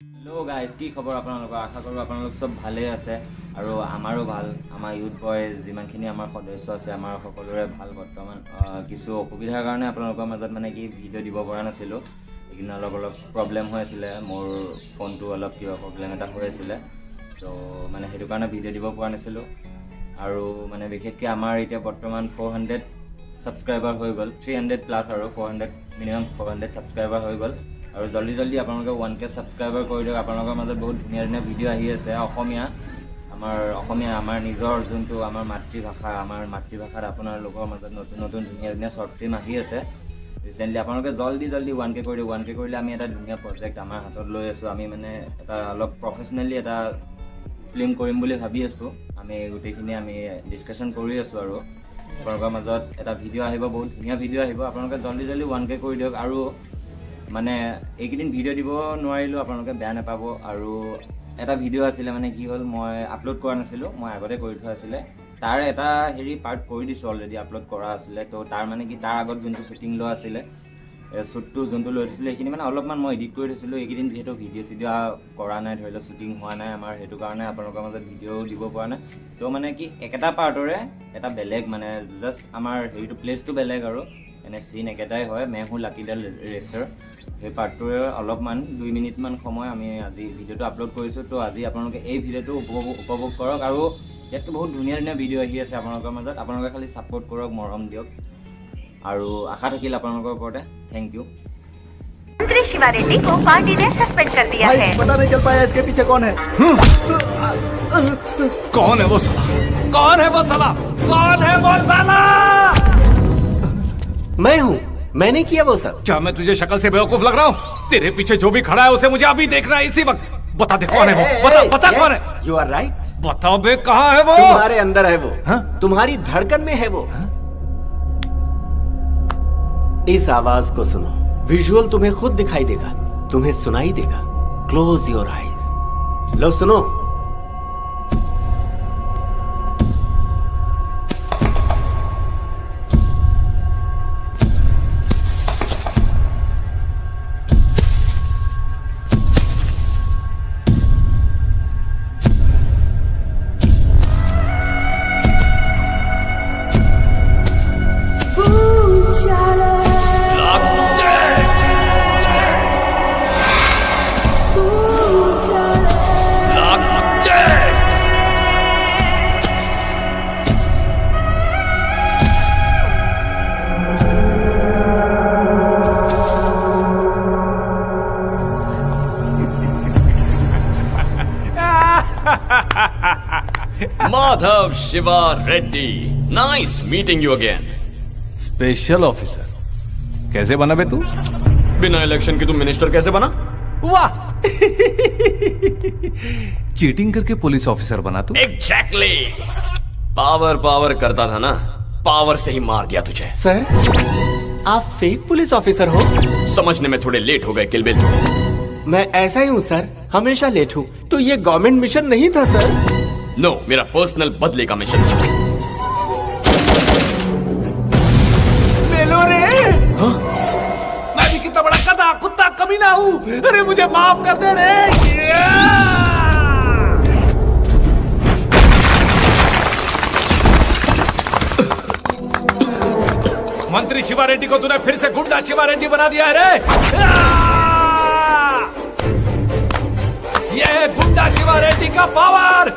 Hello guys की खबर আপোনালোকৰ আশা কৰোঁ আপোনালোক সব ভালে আছে আৰু আমাৰো ভাল আমাৰ ইউথ বয়জ যিমানখিনি আমাৰ সদস্য আছে আমাৰ সকলোৰে ভাল বৰ্তমান কিছু অসুবিধাৰ কাৰণে আপোনালোকৰ মাজত মানে কি ভিডিঅ' দিব পৰা নাছিলোঁ এইখিনি অলপ প্ৰব্লেম হৈ আছিলে মোৰ ফোনটো অলপ কিবা প্ৰব্লেম এটা হৈ আছিলে তো মানে সেইটো কাৰণে ভিডিঅ' দিব পৰা নাছিলোঁ আৰু মানে বিশেষকৈ আমাৰ এতিয়া বৰ্তমান 400 ছাবস্ক্ৰাইবাৰ হৈ গ'ল 300 প্লাছ আৰু 400 মিনিমাম 400 ছাবস্ক্ৰাইবাৰ হৈ গ'ল আৰু জলদি আপোনালোকে 1K ছাবস্ক্ৰাইবাৰ কৰি দিয়ক আপোনালোকৰ মাজত বহুত ধুনীয়া ধুনীয়া ভিডিঅ' আহি আছে অসমীয়া আমাৰ নিজৰ যোনটো আমাৰ মাতৃভাষাত আপোনালোকৰ মাজত নতুন নতুন ধুনীয়া ধুনীয়া শ্বৰ্ট ফিল্ম আহি আছে ৰিচেণ্টলি আপোনালোকে জলদি 1K কৰি দিয়ক 1K কৰিলে আমি এটা ধুনীয়া প্ৰজেক্ট আমাৰ হাতত লৈ আছোঁ আমি মানে এটা অলপ প্ৰফেচনেলি এটা ফিল্ম কৰিম বুলি ভাবি আছোঁ আমি গোটেইখিনি আমি ডিছকাশ্যন কৰি আছোঁ আৰু আপোনালোকৰ মাজত এটা ভিডিঅ' আহিব বহুত ধুনীয়া ভিডিঅ' আহিব আপোনালোকে জলদি 1K কৰি দিয়ক আৰু মানে এইকেইদিন ভিডিঅ' দিব নোৱাৰিলোঁ আপোনালোকে বেয়া নাপাব আৰু এটা ভিডিঅ' আছিলে মানে কি হ'ল মই আপলোড কৰা নাছিলোঁ মই আগতে কৰি থোৱা আছিলে তাৰ এটা পাৰ্ট কৰি দিছোঁ অলৰেডি আপলোড কৰা আছিলে তো তাৰ মানে কি তাৰ আগত যোনটো শ্বুটিং লোৱা আছিলে শ্বুটটো যোনটো লৈ থৈছিলোঁ সেইখিনি মানে অলপমান মই এডিট কৰি থৈছিলোঁ এইকেইদিন যিহেতু ভিডিঅ' কৰা নাই ধৰি লওক শ্বুটিং হোৱা নাই আমাৰ সেইটো কাৰণে আপোনালোকৰ মাজত ভিডিঅ' দিব পৰা নাই তো মানে কি একেটা পাৰ্টৰে এটা বেলেগ মানে জাষ্ট আমাৰ প্লেচটো বেলেগ আৰু এনে চিন একেটাই হয় মে হু লাকিডাল ৰেচাৰ সেই পাৰ্টটোৰে অলপমান 2 মিনিটমান সময় আমি আজি ভিডিঅ'টো আপলোড কৰিছোঁ তো আজি আপোনালোকে এই ভিডিঅ'টো উপভোগ কৰক আৰু ইয়াততো বহুত ধুনীয়া ধুনীয়া ভিডিঅ' আহি আছে আপোনালোকৰ মাজত আপোনালোকে খালি ছাপোৰ্ট কৰক মৰম দিয়ক আৰু আশা থাকিল আপোনালোকৰ ওপৰতে থেংক ইউ मंत्री शिवा रेड्डी को पार्टी ने सस्पेंड कर दिया है। पता नहीं चल पाया इसके पीछे कौन है। कौन है वो साला? कौन है वो साला? कौन है वो साला? मैं हूँ मैंने किया वो सब। क्या मैं तुझे शक्ल से बेवकूफ लग रहा हूँ? तेरे पीछे जो भी खड़ा है उसे मुझे अभी देखना है इसी वक्त। बता दे कौन है वो? बता कौन है? You are right. बताओ बे कहाँ है वो? तुम्हारे अंदर है वो। हाँ? तुम्हारी धड़कन में है वो। हाँ? इस आवाज को सुनो विजुअल तुम्हें खुद दिखाई देगा तुम्हें सुनाई देगा क्लोज योर आईज लो सुनो Madhav Shiva Reddy. Nice meeting you again. Special officer कैसे बना बे तू? बिना इलेक्शन के तू मिनिस्टर कैसे बना? वाह चीटिंग करके पुलिस ऑफिसर बना तू? Exactly. पावर करता था ना पावर से ही मार दिया तुझे। सर आप फेक पुलिस ऑफिसर हो। समझने में थोड़े लेट हो गए किलबिल। मैं ऐसा ही हूँ सर हमेशा लेट हूँ तो ये गवर्नमेंट मिशन नहीं था सर। नो मेरा पर्सनल बदले का मिशन था। मेलो रे हाँ? मैं भी कितना बड़ा गधा कुत्ता कमीना हूँ अरे मुझे माफ कर दे रे मंत्री शिवा रेड्डी को तूने फिर से गुंडा शिवा रेड्डी बना दिया है रे ये है गुंडा शिवा रेड्डी का पावर